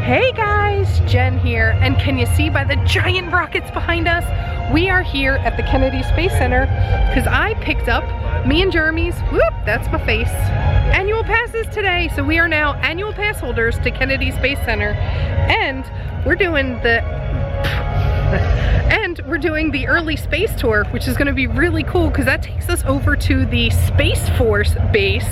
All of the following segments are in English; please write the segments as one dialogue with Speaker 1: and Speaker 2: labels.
Speaker 1: Hey guys, Jen here, and can you see by the giant rockets behind us? We are here at the Kennedy Space Center because I picked up me and Jeremy's, whoop, that's my face, annual passes today. So we are now annual pass holders to Kennedy Space Center, and we're doing the early space tour, which is going to be really cool because that takes us over to the Space Force base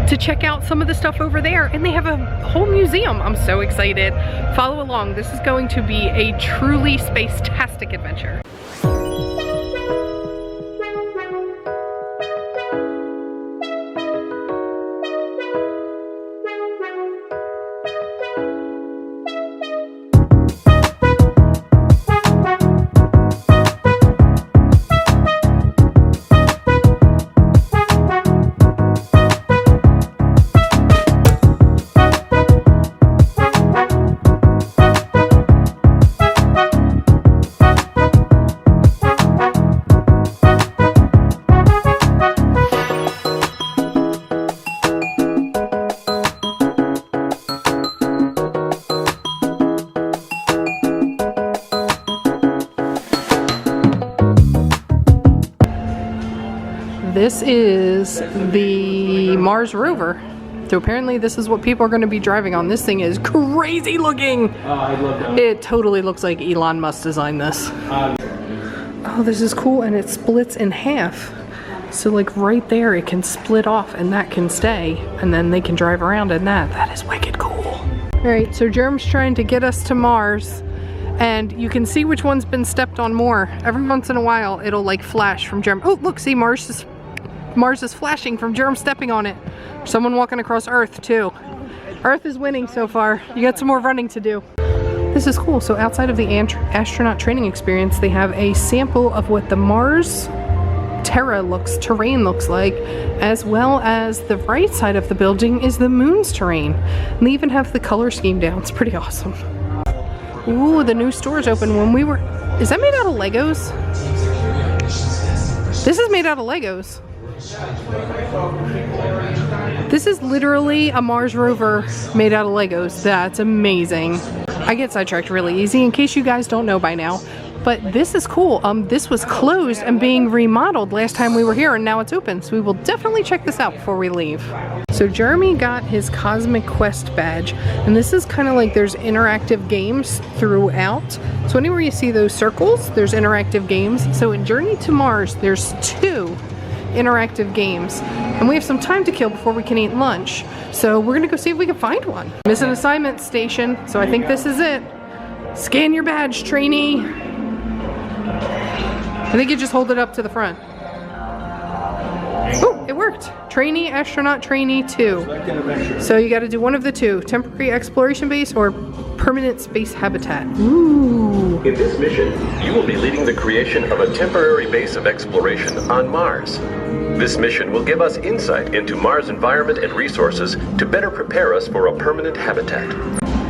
Speaker 1: to check out some of the stuff over there, and they have a whole museum. I'm so excited. Follow along. This is going to be a truly space-tastic adventure. This is the Mars Rover. So apparently this is what people are going to be driving on. This thing is crazy looking.
Speaker 2: I love that.
Speaker 1: It totally looks like Elon Musk designed this. Oh, this is cool, and it splits in half. So like right there it can split off and that can stay, and then they can drive around in that. That is wicked cool. Alright, so Jerem's trying to get us to Mars, and you can see which one's been stepped on more. Every once in a while it'll like flash from Jerem. Oh look, see, Mars is flashing from Jerem stepping on it. Someone walking across Earth too. Earth is winning so far. You got some more running to do. This is cool. So outside of the astronaut training experience, they have a sample of what the Mars Terra terrain looks like, as well as the right side of the building is the moon's terrain. And they even have the color scheme down. It's pretty awesome. Ooh, the new store's open. When we were, is that made out of Legos? This is made out of Legos. This is literally a Mars rover made out of Legos. That's amazing. I get sidetracked really easy, in case you guys don't know by now. But this is cool. This was closed and being remodeled last time we were here, and now it's open. So we will definitely check this out before we leave. So Jeremy got his Cosmic Quest badge, and this is kind of like there's interactive games throughout. So anywhere you see those circles, there's interactive games. So in Journey to Mars, there's 2 interactive games, and we have some time to kill before we can eat lunch, so we're gonna go see if we can find one. Mission assignment station, so I think this is it. Scan your badge, trainee. I think you just hold it up to the front. Oh, it worked. Trainee, astronaut, trainee 2. So you got to do one of the 2: temporary exploration base or permanent space habitat. Ooh.
Speaker 3: In this mission, you will be leading the creation of a temporary base of exploration on Mars. This mission will give us insight into Mars' environment and resources to better prepare us for a permanent habitat.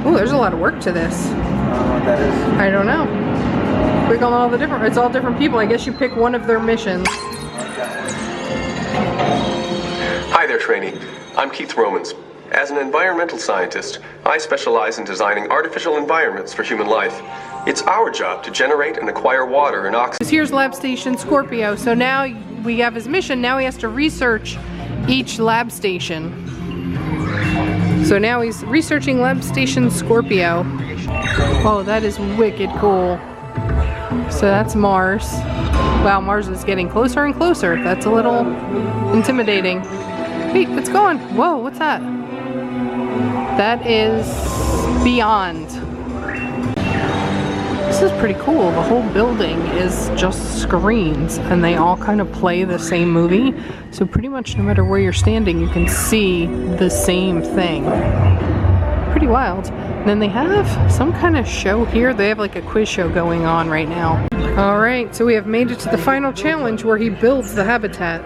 Speaker 1: Oh, there's a lot of work to this.
Speaker 2: What that is?
Speaker 1: I don't know. Click on all the different, it's all different people. I guess you pick one of their missions.
Speaker 4: Hi there, trainee. I'm Keith Romans. As an environmental scientist, I specialize in designing artificial environments for human life. It's our job to generate and acquire water and oxygen.
Speaker 1: Here's Lab Station Scorpio. So now we have his mission. Now he has to research each lab station. So now he's researching Lab Station Scorpio. Oh, that is wicked cool. So that's Mars. Wow, Mars is getting closer and closer. That's a little intimidating. Wait, it's gone. Whoa, what's that? That is Beyond. This is pretty cool. The whole building is just screens, and they all kind of play the same movie. So pretty much no matter where you're standing, you can see the same thing. Pretty wild. And then they have some kind of show here. They have like a quiz show going on right now. All right, so we have made it to the final challenge where he builds the habitat.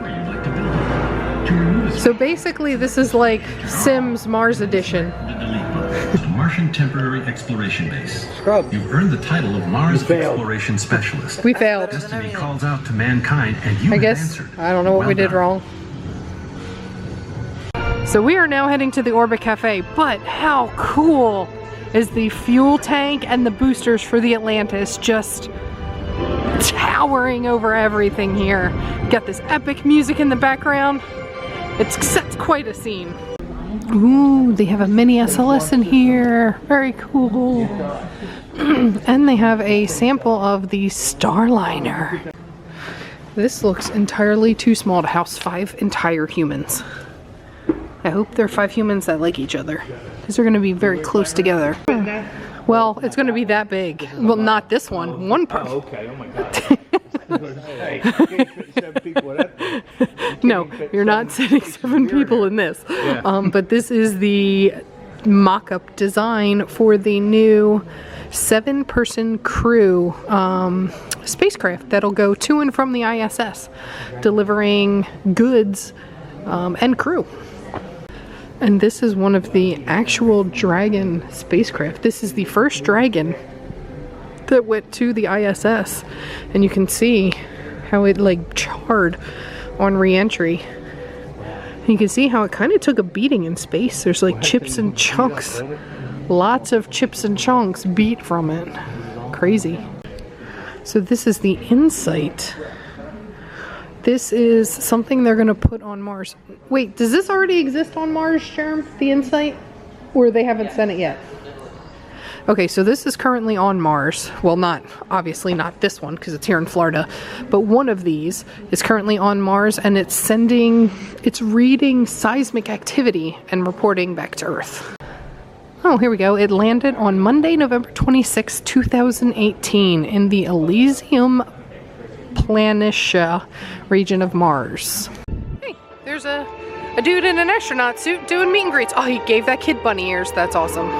Speaker 1: So basically this is like Sims Mars edition.
Speaker 5: Martian Temporary Exploration Base.
Speaker 2: Scrub.
Speaker 5: You've earned the title of Mars Exploration Specialist.
Speaker 1: We failed.
Speaker 5: Destiny calls out to mankind, and you
Speaker 1: I
Speaker 5: have
Speaker 1: guess.
Speaker 5: answered.
Speaker 1: I don't know what
Speaker 5: Well
Speaker 1: we did
Speaker 5: done.
Speaker 1: wrong. So we are now heading to the Orbit Cafe, but how cool is the fuel tank and the boosters for the Atlantis, just towering over everything here. Got this epic music in the background. It sets quite a scene. Ooh, they have a mini SLS in here. Very cool. And they have a sample of the Starliner. This looks entirely too small to house 5 entire humans. I hope they're 5 humans that like each other, because they're going to be very close together. Well, it's going to be that big. Well, not this one. One person.
Speaker 2: Oh, okay. Oh my God. Hey, you can't fit 7 people in that.
Speaker 1: No, you're not sitting 7 people in this.
Speaker 2: Yeah.
Speaker 1: But this is the mock-up design for the new 7-person crew spacecraft that'll go to and from the ISS, delivering goods and crew. And this is one of the actual Dragon spacecraft. This is the first Dragon that went to the ISS, and you can see how it like charred on re-entry. You can see how it kind of took a beating in space. There's like chips and chunks, lots of chips and chunks beat from it. Crazy. So this is the Insight. This is something they're gonna put on Mars. Wait, does this already exist on Mars, Sherm? The Insight? Or they haven't sent it yet? Okay, so this is currently on Mars. Well, obviously not this one, because it's here in Florida, but one of these is currently on Mars, and it's reading seismic activity and reporting back to Earth. Oh, here we go. It landed on Monday, November 26, 2018 in the Elysium Planitia region of Mars. Hey, there's a dude in an astronaut suit doing meet and greets. Oh, he gave that kid bunny ears. That's awesome.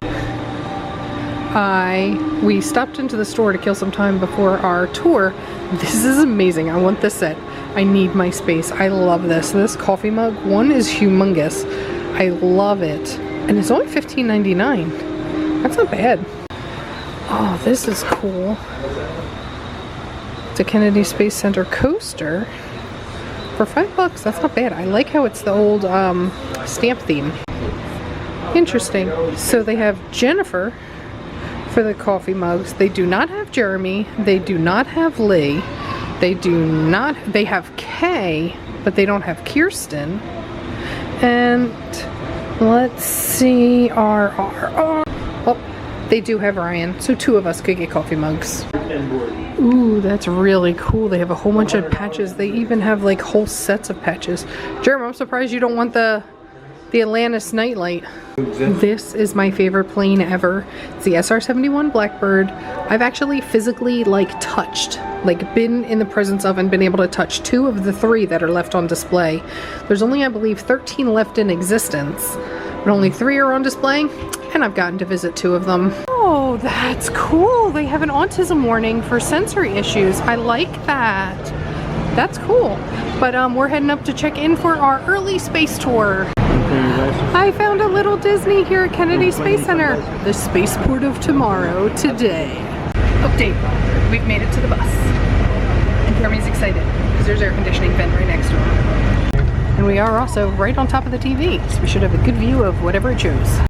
Speaker 1: We stopped into the store to kill some time before our tour. This is amazing. I want this set. I need my space. I love this. This coffee mug, one is humongous. I love it. And it's only $15.99. That's not bad. Oh, this is cool. It's a Kennedy Space Center coaster for $5. That's not bad. I like how it's the old stamp theme. Interesting. So they have Jennifer for the coffee mugs. They do not have Jeremy. They do not have Lee. They have Kay, but they don't have Kirsten. And let's see, RRR. Oh, they do have Ryan, so 2 of us could get coffee mugs. Ooh, that's really cool. They have a whole bunch of patches. They even have like whole sets of patches. Jeremy, I'm surprised you don't want the Atlantis nightlight. This is my favorite plane ever. It's the SR-71 Blackbird. I've actually physically been in the presence of and been able to touch 2 of the 3 that are left on display. There's only, I believe, 13 left in existence, but only 3 are on display, and I've gotten to visit 2 of them. Oh, that's cool. They have an autism warning for sensory issues. I like that. That's cool. But we're heading up to check in for our early space tour. I found a little Disney here at Kennedy Space Center. The spaceport of tomorrow today. Update. We've made it to the bus. And Jeremy's excited because there's air conditioning vent right next to him. And we are also right on top of the TV, so we should have a good view of whatever it shows.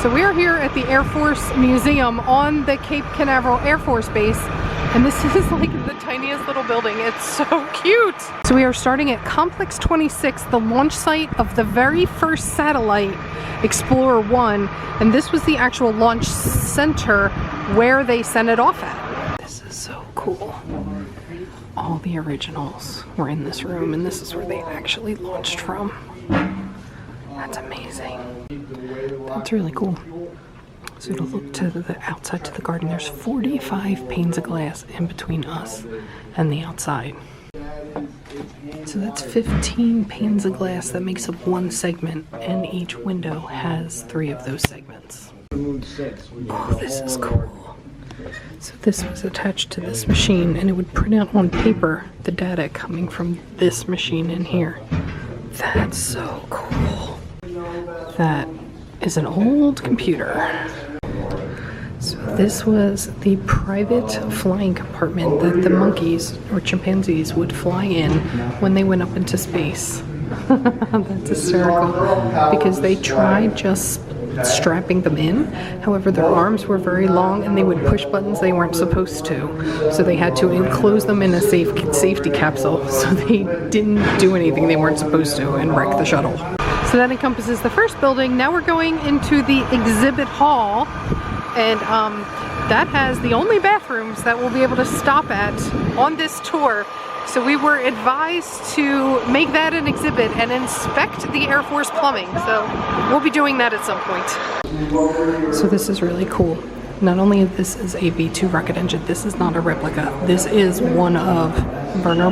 Speaker 1: So we are here at the Air Force Museum on the Cape Canaveral Air Force Base, and this is like the tiniest little building. It's so cute. So we are starting at Complex 26, the launch site of the very first satellite, Explorer 1, and this was the actual launch center where they sent it off at. This is so cool. All the originals were in this room, and this is where they actually launched from. That's amazing. That's really cool. So it'll look to the outside to the garden. There's 45 panes of glass in between us and the outside. So that's 15 panes of glass that makes up one segment, and each window has 3 of those segments. Oh, this is cool. So this was attached to this machine, and it would print out on paper the data coming from this machine in here. That's so cool. That is an old computer. So this was the private flying compartment that the monkeys or chimpanzees would fly in when they went up into space. That's hysterical, because they tried just strapping them in. However, their arms were very long and they would push buttons they weren't supposed to. So they had to enclose them in a safety capsule so they didn't do anything they weren't supposed to and wreck the shuttle. So that encompasses the first building. Now we're going into the exhibit hall, and that has the only bathrooms that we'll be able to stop at on this tour. So we were advised to make that an exhibit and inspect the Air Force plumbing. So we'll be doing that at some point. So this is really cool. Not only this is a V2 rocket engine, this is not a replica. This is one of Werner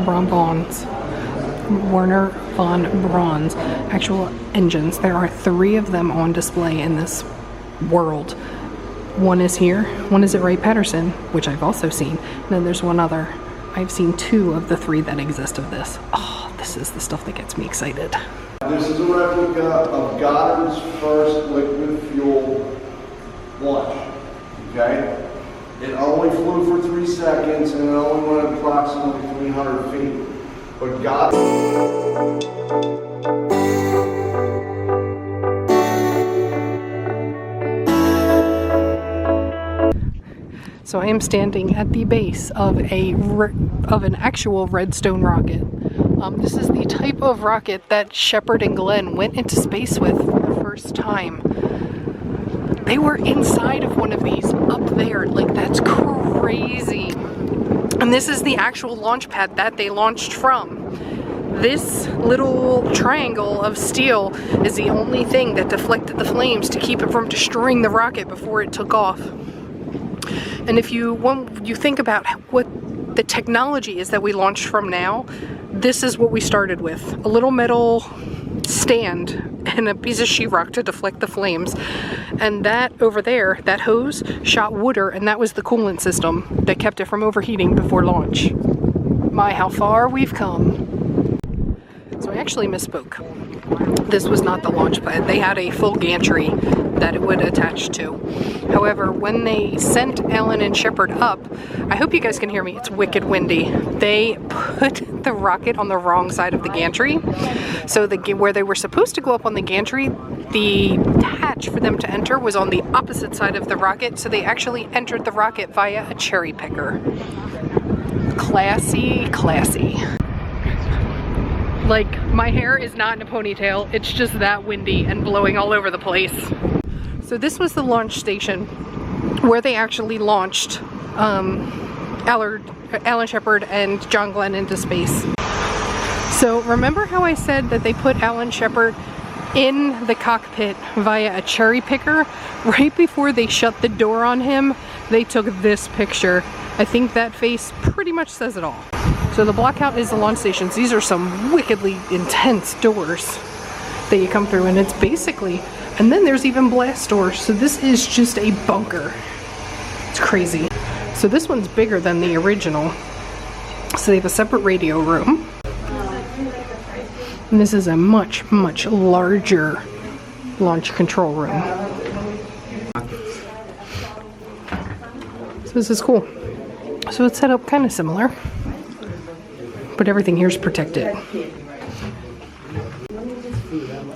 Speaker 1: von Braun's actual engines. There are 3 of them on display in this world. One is here, one is at Wright-Patterson, which I've also seen, and then there's one other. I've seen 2 of the 3 that exist of this. Oh, this is the stuff that gets me excited.
Speaker 6: This is a replica of Goddard's first liquid fuel launch, okay? It only flew for 3 seconds and it only went approximately 300 feet. But Goddard...
Speaker 1: So I am standing at the base of an actual Redstone rocket. This is the type of rocket that Sheppard and Glenn went into space with for the first time. They were inside of one of these up there. Like, that's crazy. And this is the actual launch pad that they launched from. This little triangle of steel is the only thing that deflected the flames to keep it from destroying the rocket before it took off. And if you think about what the technology is that we launched from now, this is what we started with. A little metal stand and a piece of sheetrock to deflect the flames. And that over there, that hose, shot water, and that was the coolant system that kept it from overheating before launch. My, how far we've come. So I actually misspoke. This was not the launch pad. They had a full gantry that it would attach to. However, when they sent Alan and Sheppard up, I hope you guys can hear me, it's wicked windy. They put the rocket on the wrong side of the gantry. So where they were supposed to go up on the gantry, the hatch for them to enter was on the opposite side of the rocket, so they actually entered the rocket via a cherry picker. Classy, classy. Like, my hair is not in a ponytail, it's just that windy and blowing all over the place. So this was the launch station where they actually launched Alan Sheppard and John Glenn into space. So remember how I said that they put Alan Sheppard in the cockpit via a cherry picker? Right before they shut the door on him, they took this picture. I think that face pretty much says it all. So the blockout is the launch stations. These are some wickedly intense doors that you come through, and it's basically, and then there's even blast doors. So this is just a bunker. It's crazy. So this one's bigger than the original. So they have a separate radio room. And this is a much, much larger launch control room. So this is cool. So it's set up kind of similar, but everything here is protected.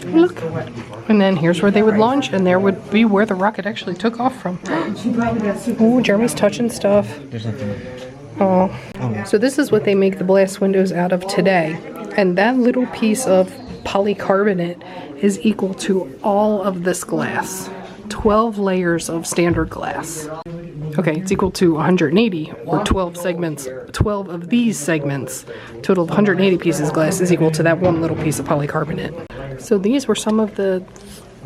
Speaker 1: Look. And then here's where they would launch, and there would be where the rocket actually took off from. Oh, Jeremy's touching stuff. Oh. So this is what they make the blast windows out of today. And that little piece of polycarbonate is equal to all of this glass. 12 layers of standard glass. Okay, it's equal to 180, or 12 segments. 12 of these segments, total of 180 pieces of glass, is equal to that one little piece of polycarbonate. So these were some of the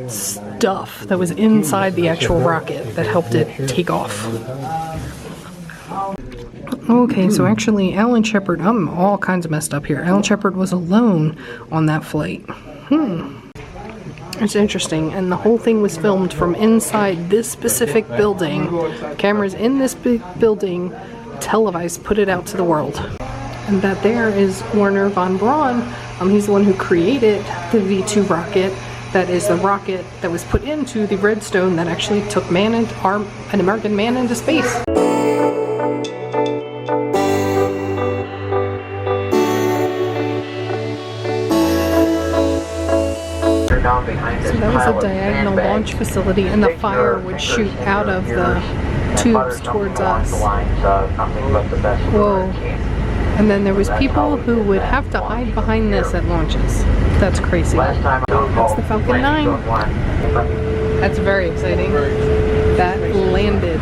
Speaker 1: stuff that was inside the actual rocket that helped it take off. Okay, so actually Alan Sheppard, I'm all kinds of messed up here. Alan Sheppard was alone on that flight. It's interesting, and the whole thing was filmed from inside this specific building. Cameras in this big building televised, put it out to the world. And that there is Werner von Braun. He's the one who created the V2 rocket, That is the rocket that was put into the Redstone that actually took an American man into space. So that was a diagonal launch facility, and the fire would shoot out of the tubes towards us. Whoa. And then there was people who would have to hide behind this at launches. That's crazy. That's the Falcon 9. That's very exciting. That landed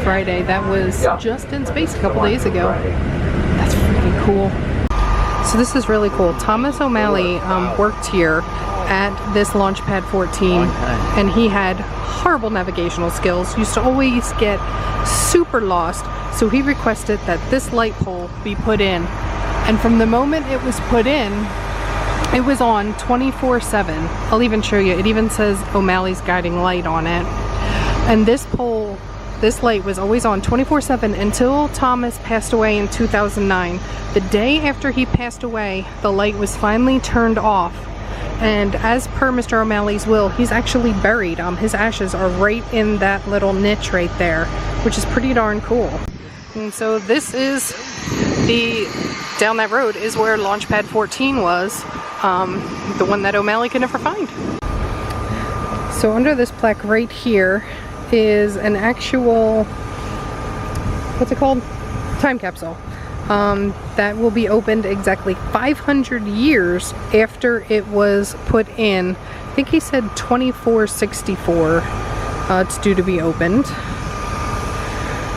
Speaker 1: Friday. That was just in space a couple days ago. That's freaking cool. So this is really cool. Thomas O'Malley worked here at this Launchpad 14, and he had horrible navigational skills, used to always get super lost, so he requested that this light pole be put in. And from the moment it was put in, it was on 24/7. I'll even show you, it even says O'Malley's guiding light on it. And this pole, this light was always on 24/7 until Thomas passed away in 2009. The day after he passed away, the light was finally turned off. And as per Mr. O'Malley's will, he's actually buried. His ashes are right in that little niche right there, which is pretty darn cool. And so this is down that road is where Launchpad 14 was, the one that O'Malley could never find. So under this plaque right here is an actual, what's it called? Time capsule. That will be opened exactly 500 years after it was put in. I think he said 2464 it's due to be opened.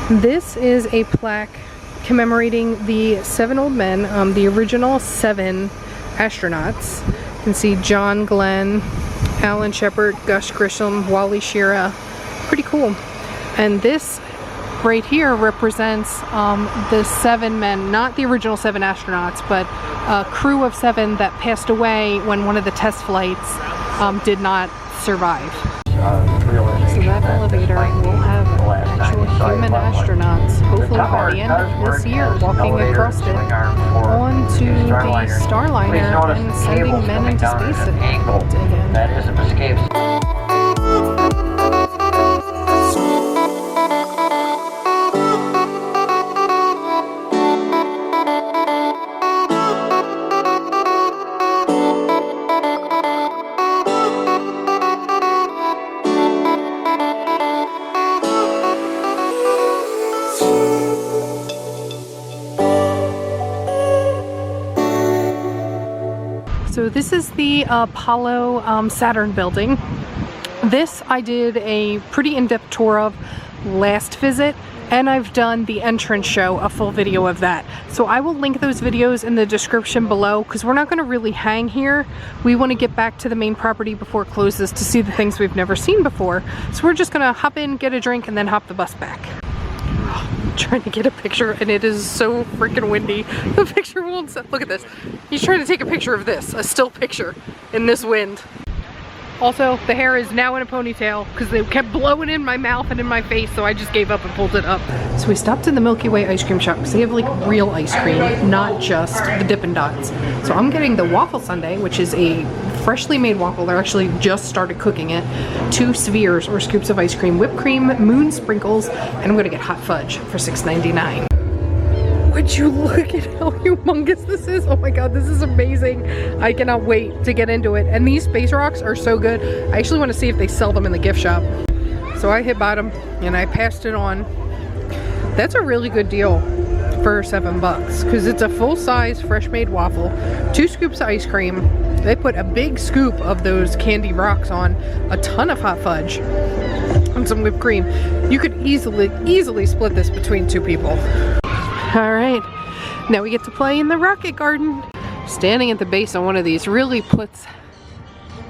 Speaker 1: This is a plaque commemorating the 7 old men, the original 7 astronauts. You can see John Glenn, Alan Sheppard, Gus Grissom, Wally Schirra. Pretty cool. And this right here represents the 7 men, not the original 7 astronauts, but a crew of 7 that passed away when one of the test flights did not survive. So that elevator will have actual human astronauts, hopefully by the end of this year, walking across it onto the Starliner and sending men into space again.
Speaker 7: That is an escape.
Speaker 1: So this is the Apollo Saturn building. This I did a pretty in-depth tour of last visit, and I've done the entrance show, a full video of that. So I will link those videos in the description below, because we're not going to really hang here. We want to get back to the main property before it closes to see the things we've never seen before. So we're just going to hop in, get a drink, and then hop the bus back. I'm trying to get a picture, and it is so freaking windy. The picture won't set. Look at this. He's trying to take a picture of this, a still picture in this wind. Also, the hair is now in a ponytail because they kept blowing in my mouth and in my face, so I just gave up and pulled it up. So we stopped in the Milky Way Ice Cream shop because they have like real ice cream, not just the Dippin' Dots. So I'm getting the waffle sundae, which is a freshly made waffle. They're actually just started cooking it. 2 spheres or scoops of ice cream, whipped cream, moon sprinkles, and I'm gonna get hot fudge for $6.99. Would you look at how humongous this is? Oh my god, this is amazing. I cannot wait to get into it. And these space rocks are so good. I actually want to see if they sell them in the gift shop. So I hit bottom and I passed it on. That's a really good deal for $7 because it's a full-size fresh made waffle, 2 scoops of ice cream. They put a big scoop of those candy rocks on, a ton of hot fudge, and some whipped cream. You could easily split this between 2 people. All right, now we get to play in the rocket garden. Standing at the base on one of these really puts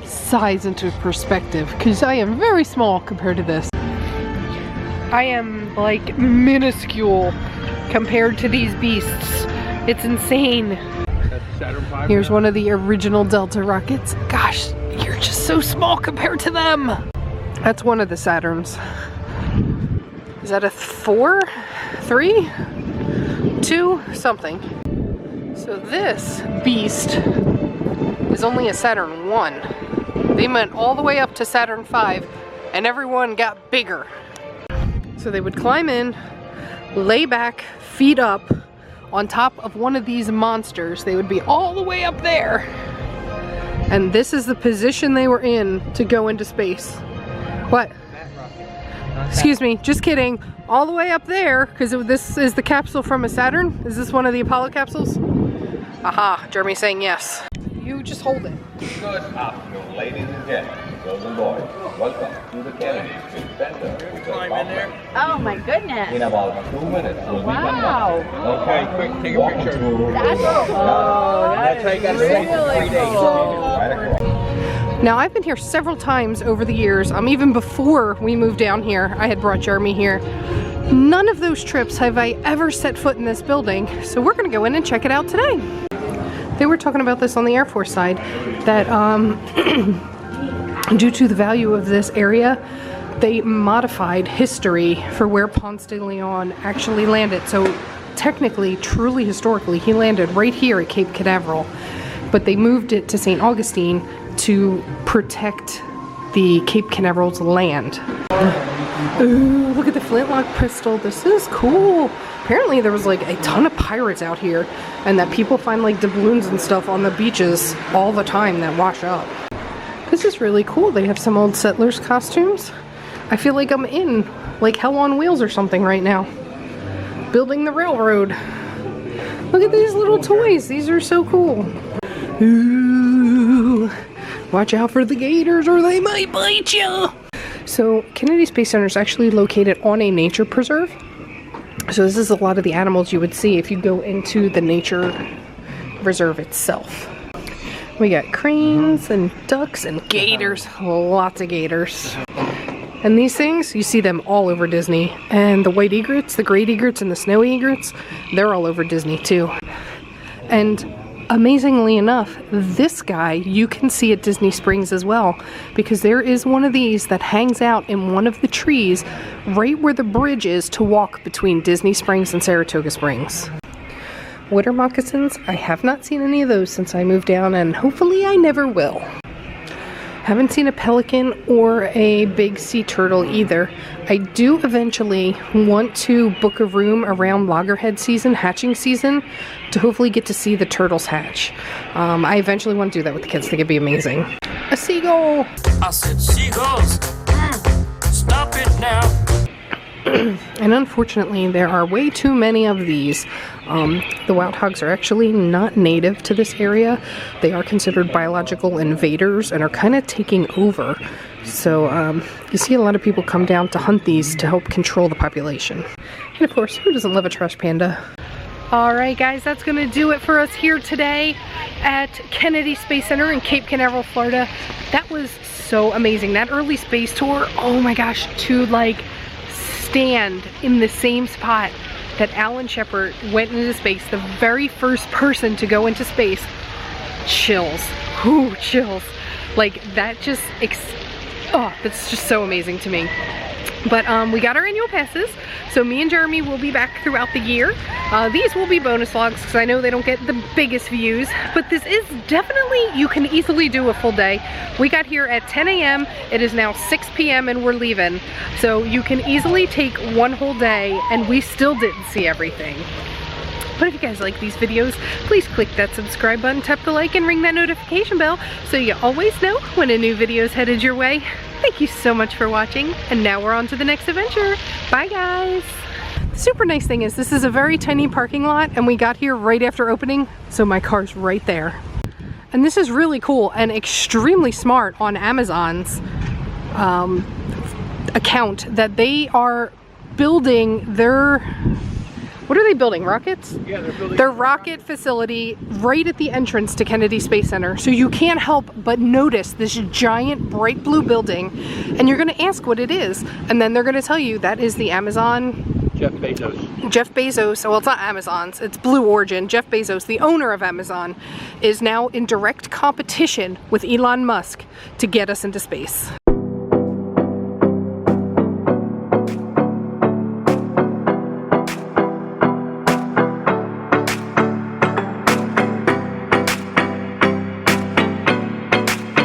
Speaker 1: size into perspective because I am very small compared to this. I am like minuscule compared to these beasts. It's insane. Here's one of the original Delta rockets. Gosh, you're just so small compared to them. That's one of the Saturns. Is that a 4? 3? 2? Something. So this beast is only a Saturn 1. They went all the way up to Saturn V, and everyone got bigger. So they would climb in, lay back, feet up, on top of one of these monsters. They would be all the way up there. And this is the position they were in to go into space. What? Excuse me, just kidding. All the way up there, because this is the capsule from a Saturn. Is this one of the Apollo capsules? Aha, Jeremy's saying yes. You just hold it.
Speaker 7: Good afternoon, ladies and gentlemen, girls and boys. Welcome to the Kennedy Space Center.
Speaker 8: Climb in there.
Speaker 9: Oh my goodness.
Speaker 7: In about 2 minutes, we'll
Speaker 9: Wow.
Speaker 7: Okay,
Speaker 8: quick, take a picture.
Speaker 9: That's
Speaker 8: That's how you gotta stay for 3 days.
Speaker 1: Now I've been here several times over the years. Even before we moved down here, I had brought Jeremy here. None of those trips have I ever set foot in this building, so we're gonna go in and check it out today. They were talking about this on the Air Force side, that due to the value of this area, they modified history for where Ponce de Leon actually landed. So technically, truly historically, he landed right here at Cape Canaveral, but they moved it to St. Augustine to protect the Cape Canaveral's land. Ooh, look at the flintlock pistol. This is cool. Apparently there was like a ton of pirates out here, and that people find like doubloons and stuff on the beaches all the time that wash up. This is really cool. They have some old settlers costumes. I feel like I'm in like Hell on Wheels or something right now. Building the railroad. Look at these little toys. These are so cool. Ooh, watch out for the gators or they might bite you. So Kennedy Space Center is actually located on a nature preserve. So this is a lot of the animals you would see if you go into the nature reserve itself. We got cranes and ducks and gators, lots of gators. And these things, you see them all over Disney. And the white egrets, the great egrets, and the snowy egrets, they're all over Disney too. And amazingly enough, this guy you can see at Disney Springs as well, because there is one of these that hangs out in one of the trees right where the bridge is to walk between Disney Springs and Saratoga Springs. Water moccasins, I have not seen any of those since I moved down, and hopefully I never will. Haven't seen a pelican or a big sea turtle either. I do eventually want to book a room around loggerhead season, hatching season, to hopefully get to see the turtles hatch. I eventually want to do that with the kids. I think it'd be amazing. A seagull!
Speaker 10: I said seagulls! Stop it now!
Speaker 1: And unfortunately, there are way too many of these. The wild hogs are actually not native to this area. They are considered biological invaders and are kind of taking over. So you see a lot of people come down to hunt these to help control the population. And of course, who doesn't love a trash panda? Alright guys, that's going to do it for us here today at Kennedy Space Center in Cape Canaveral, Florida. That was so amazing. That early space tour, oh my gosh, to like stand in the same spot that Alan Sheppard went into space, the very first person to go into space. Chills. Ooh, chills. Like that just, oh, that's just so amazing to me. But we got our annual passes, so me and Jeremy will be back throughout the year. These will be bonus vlogs because I know they don't get the biggest views, but this is definitely, you can easily do a full day. We got here at 10 a.m. It is now 6 p.m. and we're leaving. So you can easily take one whole day and we still didn't see everything. But if you guys like these videos, please click that subscribe button, tap the like, and ring that notification bell so you always know when a new video is headed your way. Thank you so much for watching, and now we're on to the next adventure. Bye guys! The super nice thing is this is a very tiny parking lot, and we got here right after opening, so my car's right there. And this is really cool and extremely smart on Amazon's account that they are building their, what are they building, rockets?
Speaker 8: Yeah, they're building
Speaker 1: their rocket facility right at the entrance to Kennedy Space Center. So you can't help but notice this giant bright blue building, and you're gonna ask what it is. And then they're gonna tell you that is the Amazon.
Speaker 8: Jeff Bezos.
Speaker 1: Jeff Bezos, well it's not Amazon's, it's Blue Origin. Jeff Bezos, the owner of Amazon, is now in direct competition with Elon Musk to get us into space.